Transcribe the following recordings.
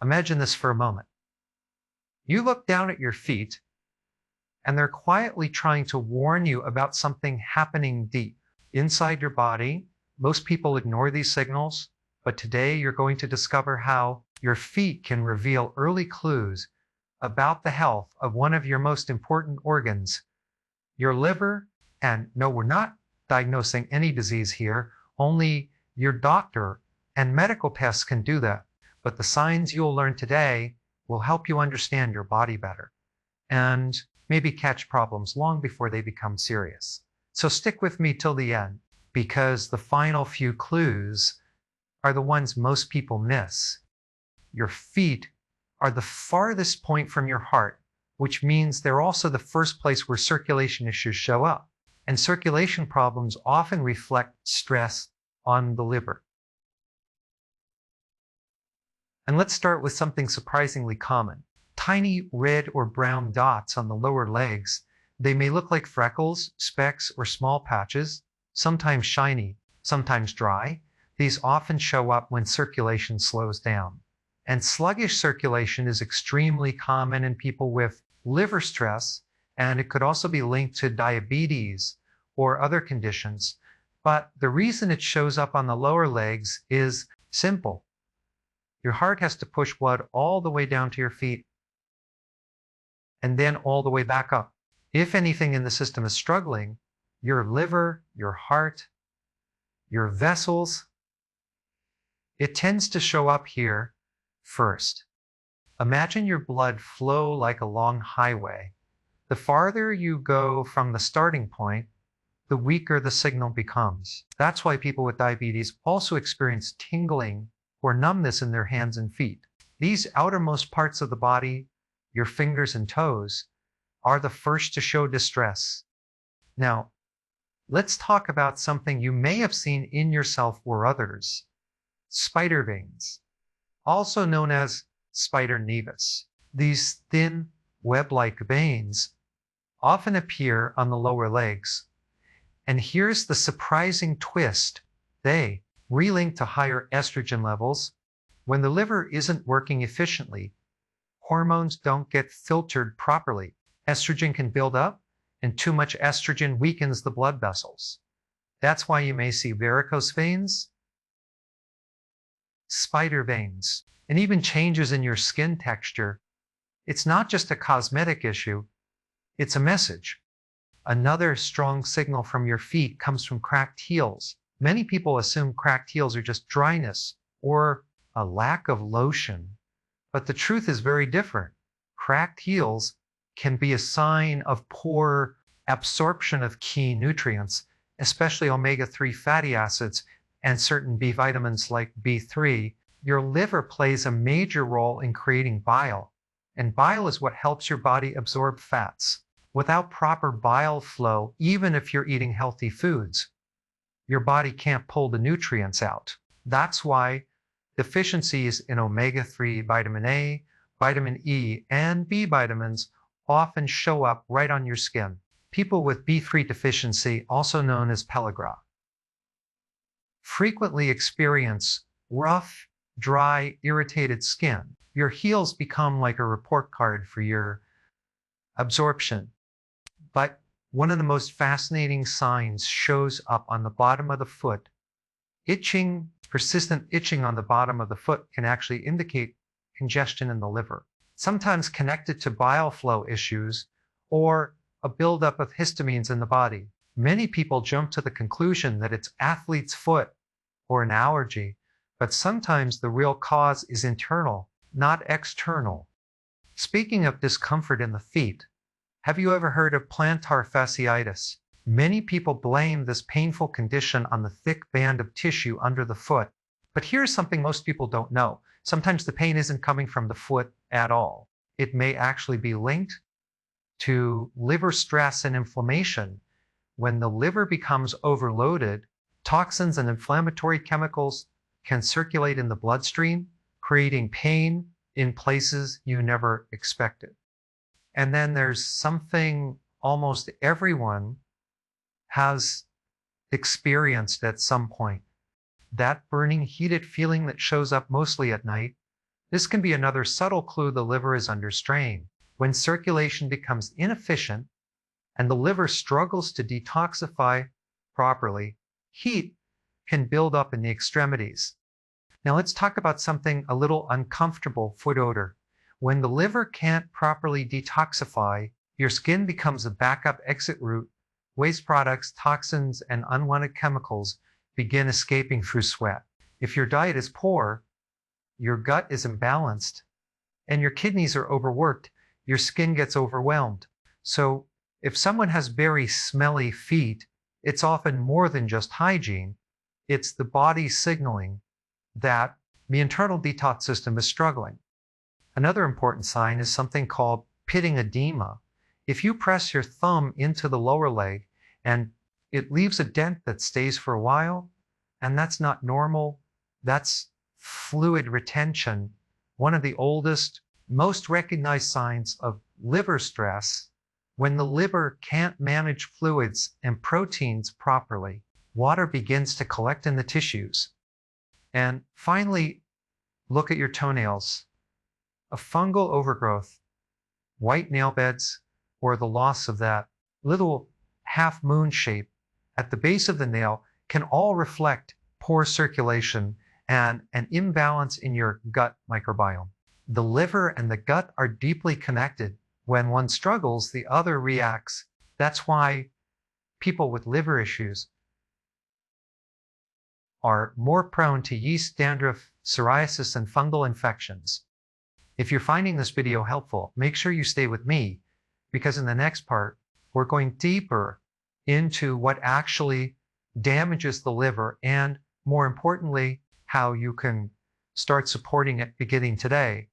Imagine this for a moment. You look down at your feet, and they're quietly trying to warn you about something happening deep inside your body. Most people ignore these signals, but today you're going to discover how your feet can reveal early clues about the health of one of your most important organs, your liver. And no, we're not diagnosing any disease here. Only your doctor and medical tests can do that. But the signs you'll learn today will help you understand your body better and maybe catch problems long before they become serious. So stick with me till the end, because the final few clues are the ones most people miss. Your feet are the farthest point from your heart, which means they're also the first place where circulation issues show up. And circulation problems often reflect stress on the liver. And let's start with something surprisingly common. Tiny red or brown dots on the lower legs. They may look like freckles, specks, or small patches, sometimes shiny, sometimes dry. These often show up when circulation slows down. And sluggish circulation is extremely common in people with liver stress, and it could also be linked to diabetes or other conditions. But the reason it shows up on the lower legs is simple. Your heart has to push blood all the way down to your feet and then all the way back up. If anything in the system is struggling, your liver, your heart, your vessels, it tends to show up here first. Imagine your blood flow like a long highway. The farther you go from the starting point, the weaker the signal becomes. That's why people with diabetes also experience tingling or numbness in their hands and feet. These outermost parts of the body, your fingers and toes, are the first to show distress. Now, let's talk about something you may have seen in yourself or others. Spider veins, also known as spider nevus. These thin, web-like veins often appear on the lower legs. And here's the surprising twist. They relink to higher estrogen levels. When the liver isn't working efficiently, hormones don't get filtered properly. Estrogen can build up, and too much estrogen weakens the blood vessels. That's why you may see varicose veins, spider veins, and even changes in your skin texture. It's not just a cosmetic issue, it's a message. Another strong signal from your feet comes from cracked heels. Many people assume cracked heels are just dryness or a lack of lotion, but the truth is very different. Cracked heels can be a sign of poor absorption of key nutrients, especially omega-3 fatty acids and certain B vitamins like B3. Your liver plays a major role in creating bile, and bile is what helps your body absorb fats. Without proper bile flow, even if you're eating healthy foods, your body can't pull the nutrients out. That's why deficiencies in omega-3 vitamin A, vitamin E, and B vitamins often show up right on your skin. People with B3 deficiency, also known as pellagra, frequently experience rough, dry, irritated skin. Your heels become like a report card for your absorption. But one of the most fascinating signs shows up on the bottom of the foot. Itching, persistent itching on the bottom of the foot can actually indicate congestion in the liver, sometimes connected to bile flow issues or a buildup of histamines in the body. Many people jump to the conclusion that it's athlete's foot or an allergy, but sometimes the real cause is internal, not external. Speaking of discomfort in the feet, have you ever heard of plantar fasciitis? Many people blame this painful condition on the thick band of tissue under the foot. But here's something most people don't know. Sometimes the pain isn't coming from the foot at all. It may actually be linked to liver stress and inflammation. When the liver becomes overloaded, toxins and inflammatory chemicals can circulate in the bloodstream, creating pain in places you never expected. And then there's something almost everyone has experienced at some point. That burning, heated feeling that shows up mostly at night, This can be another subtle clue the liver is under strain. When circulation becomes inefficient and the liver struggles to detoxify properly, heat can build up in the extremities. Now let's talk about something a little uncomfortable: foot odor. When the liver can't properly detoxify, your skin becomes a backup exit route. Waste products, toxins, and unwanted chemicals begin escaping through sweat. If your diet is poor, your gut is imbalanced, and your kidneys are overworked, your skin gets overwhelmed. So if someone has very smelly feet, it's often more than just hygiene. It's the body signaling that the internal detox system is struggling. Another important sign is something called pitting edema. If you press your thumb into the lower leg and it leaves a dent that stays for a while, and that's not normal, that's fluid retention. One of the oldest, most recognized signs of liver stress. When the liver can't manage fluids and proteins properly, water begins to collect in the tissues. And finally, look at your toenails. A fungal overgrowth, white nail beds, or the loss of that little half moon shape at the base of the nail can all reflect poor circulation and an imbalance in your gut microbiome. The liver and the gut are deeply connected. When one struggles, the other reacts. That's why people with liver issues are more prone to yeast, dandruff, psoriasis, and fungal infections. If you're finding this video helpful, make sure you stay with me, because in the next part, we're going deeper into what actually damages the liver and, more importantly, how you can start supporting it beginning today.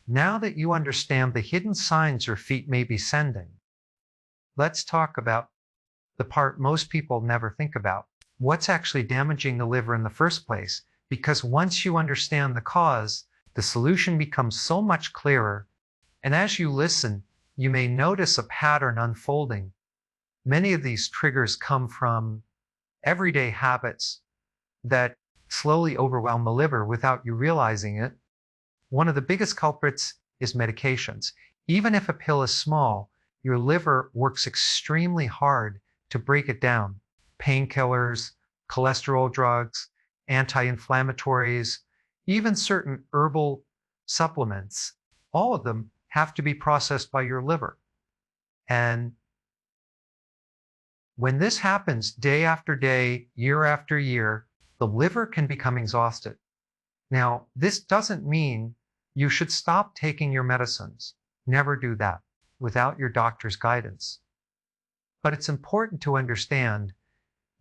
Now that you understand the hidden signs your feet may be sending, let's talk about the part most people never think about. What's actually damaging the liver in the first place? Because once you understand the cause, the solution becomes so much clearer. And as you listen, you may notice a pattern unfolding. Many of these triggers come from everyday habits that slowly overwhelm the liver without you realizing it. One of the biggest culprits is medications. Even if a pill is small, your liver works extremely hard to break it down. Painkillers, cholesterol drugs, anti-inflammatories, even certain herbal supplements, all of them have to be processed by your liver. And when this happens day after day, year after year, the liver can become exhausted. Now, this doesn't mean you should stop taking your medicines. Never do that without your doctor's guidance. But it's important to understand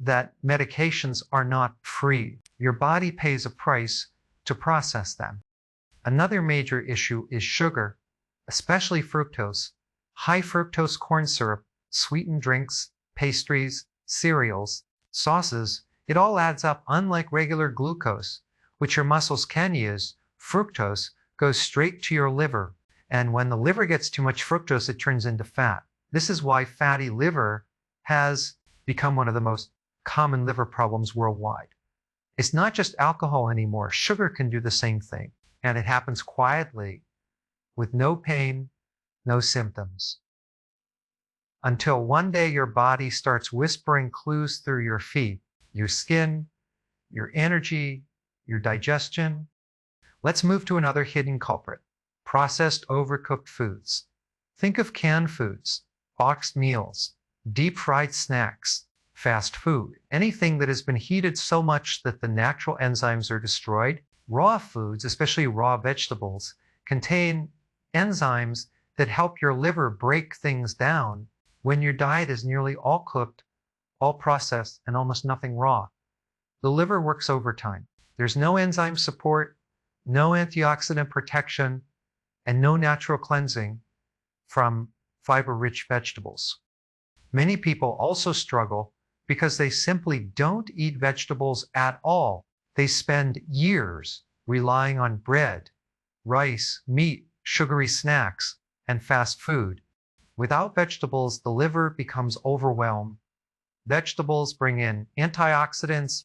that medications are not free. Your body pays a price to process them. Another major issue is sugar, especially fructose. High fructose corn syrup, sweetened drinks, pastries, cereals, sauces, it all adds up. Unlike regular glucose, which your muscles can use, fructose goes straight to your liver. And when the liver gets too much fructose, it turns into fat. This is why fatty liver has become one of the most common liver problems worldwide. It's not just alcohol anymore. Sugar can do the same thing. And it happens quietly, with no pain, no symptoms. Until one day your body starts whispering clues through your feet, your skin, your energy, your digestion. Let's move to another hidden culprit: processed, overcooked foods. Think of canned foods, boxed meals, deep fried snacks, fast food, anything that has been heated so much that the natural enzymes are destroyed. Raw foods, especially raw vegetables, contain enzymes that help your liver break things down. When your diet is nearly all cooked, all processed, and almost nothing raw, the liver works overtime. There's no enzyme support, no antioxidant protection, and no natural cleansing from fiber-rich vegetables. Many people also struggle because they simply don't eat vegetables at all. They spend years relying on bread, rice, meat, sugary snacks, and fast food. Without vegetables, the liver becomes overwhelmed. Vegetables bring in antioxidants,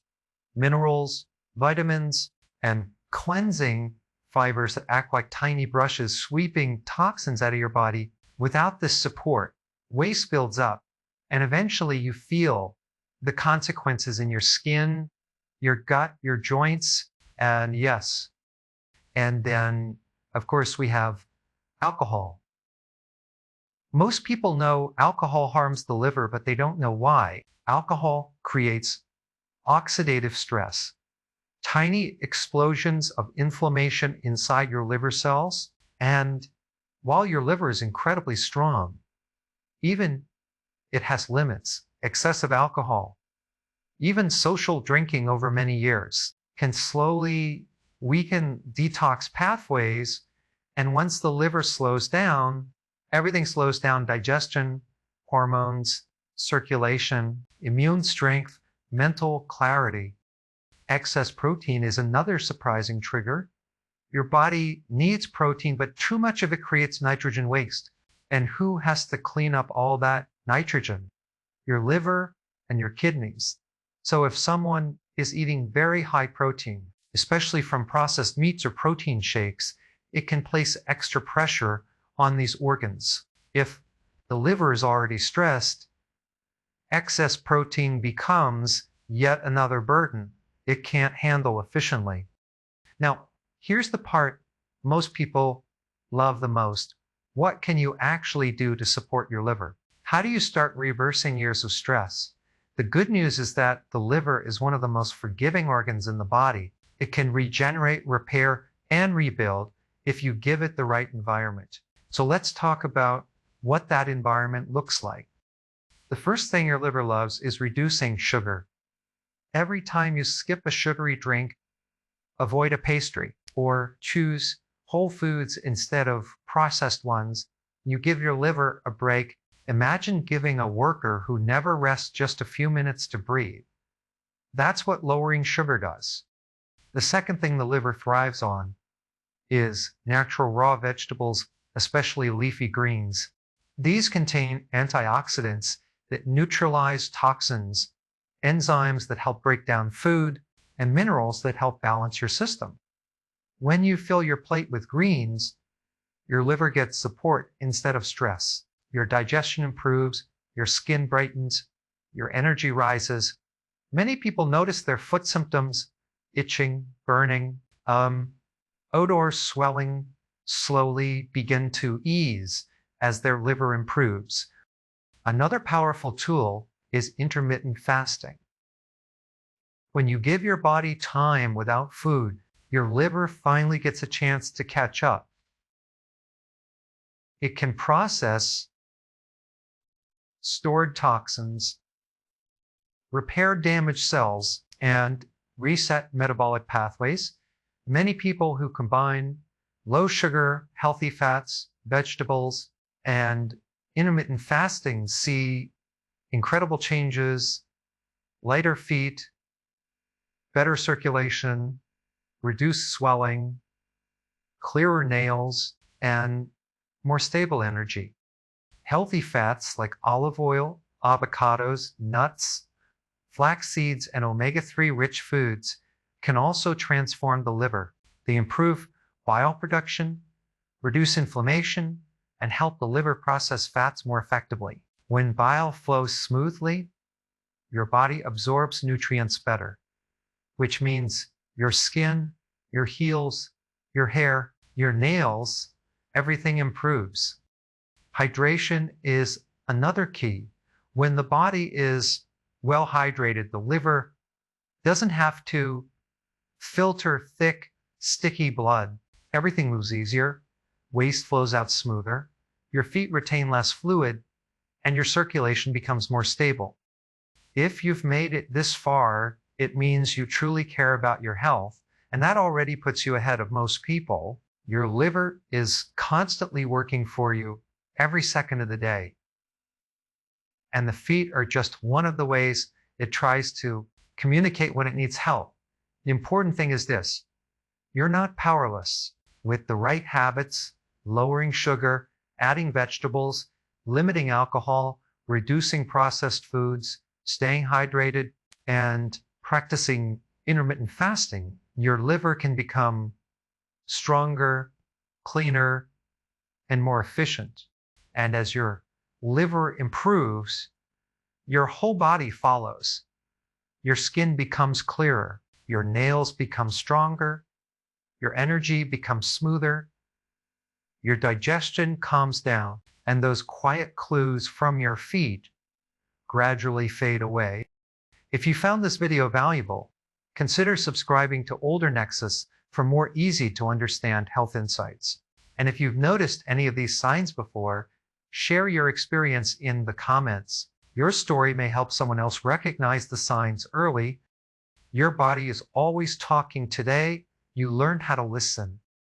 minerals, vitamins, and cleansing fibers that act like tiny brushes sweeping toxins out of your body. Without this support, waste builds up, and eventually you feel the consequences in your skin, your gut, your joints, and yes. And then, of course, we have alcohol. Most people know alcohol harms the liver, but they don't know why. Alcohol creates oxidative stress, tiny explosions of inflammation inside your liver cells. And while your liver is incredibly strong, even it has limits. Excessive alcohol, even social drinking over many years, can slowly weaken detox pathways. And once the liver slows down, everything slows down: digestion, hormones, circulation, immune strength, mental clarity. Excess protein is another surprising trigger. Your body needs protein, but too much of it creates nitrogen waste. And who has to clean up all that nitrogen? Your liver and your kidneys. So if someone is eating very high protein, especially from processed meats or protein shakes, it can place extra pressure on these organs. If the liver is already stressed, excess protein becomes yet another burden it can't handle efficiently. Now, here's the part most people love the most. What can you actually do to support your liver? How do you start reversing years of stress? The good news is that the liver is one of the most forgiving organs in the body. It can regenerate, repair, and rebuild if you give it the right environment. So let's talk about what that environment looks like. The first thing your liver loves is reducing sugar. Every time you skip a sugary drink, avoid a pastry, or choose whole foods instead of processed ones, you give your liver a break. Imagine giving a worker who never rests just a few minutes to breathe. That's what lowering sugar does. The second thing the liver thrives on is natural raw vegetables, especially leafy greens. These contain antioxidants that neutralize toxins, enzymes that help break down food, and minerals that help balance your system. When you fill your plate with greens, your liver gets support instead of stress. Your digestion improves, your skin brightens, your energy rises. Many people notice their foot symptoms: itching, burning, odor, swelling, slowly begin to ease as their liver improves. Another powerful tool is intermittent fasting. When you give your body time without food, your liver finally gets a chance to catch up. It can process stored toxins, repair damaged cells, and reset metabolic pathways. Many people who combine low sugar, healthy fats, vegetables, and intermittent fasting see incredible changes: lighter feet, better circulation, reduced swelling, clearer nails, and more stable energy. Healthy fats like olive oil, avocados, nuts, flax seeds, and omega-3 rich foods can also transform the liver. They improve bile production, reduce inflammation, and help the liver process fats more effectively. When bile flows smoothly, your body absorbs nutrients better, which means your skin, your heels, your hair, your nails, everything improves. Hydration is another key. When the body is well hydrated, the liver doesn't have to filter thick, sticky blood. Everything moves easier, waste flows out smoother, your feet retain less fluid, and your circulation becomes more stable. If you've made it this far, it means you truly care about your health, and that already puts you ahead of most people. Your liver is constantly working for you every second of the day. And the feet are just one of the ways it tries to communicate when it needs help. The important thing is this: you're not powerless. With the right habits, lowering sugar, adding vegetables, limiting alcohol, reducing processed foods, staying hydrated, and practicing intermittent fasting, your liver can become stronger, cleaner, and more efficient. And as your liver improves, your whole body follows. Your skin becomes clearer, your nails become stronger, your energy becomes smoother, your digestion calms down, and those quiet clues from your feet gradually fade away. If you found this video valuable, consider subscribing to Older Nexus for more easy to understand health insights. And if you've noticed any of these signs before, share your experience in the comments. Your story may help someone else recognize the signs early. Your body is always talking. Today, you learned how to listen.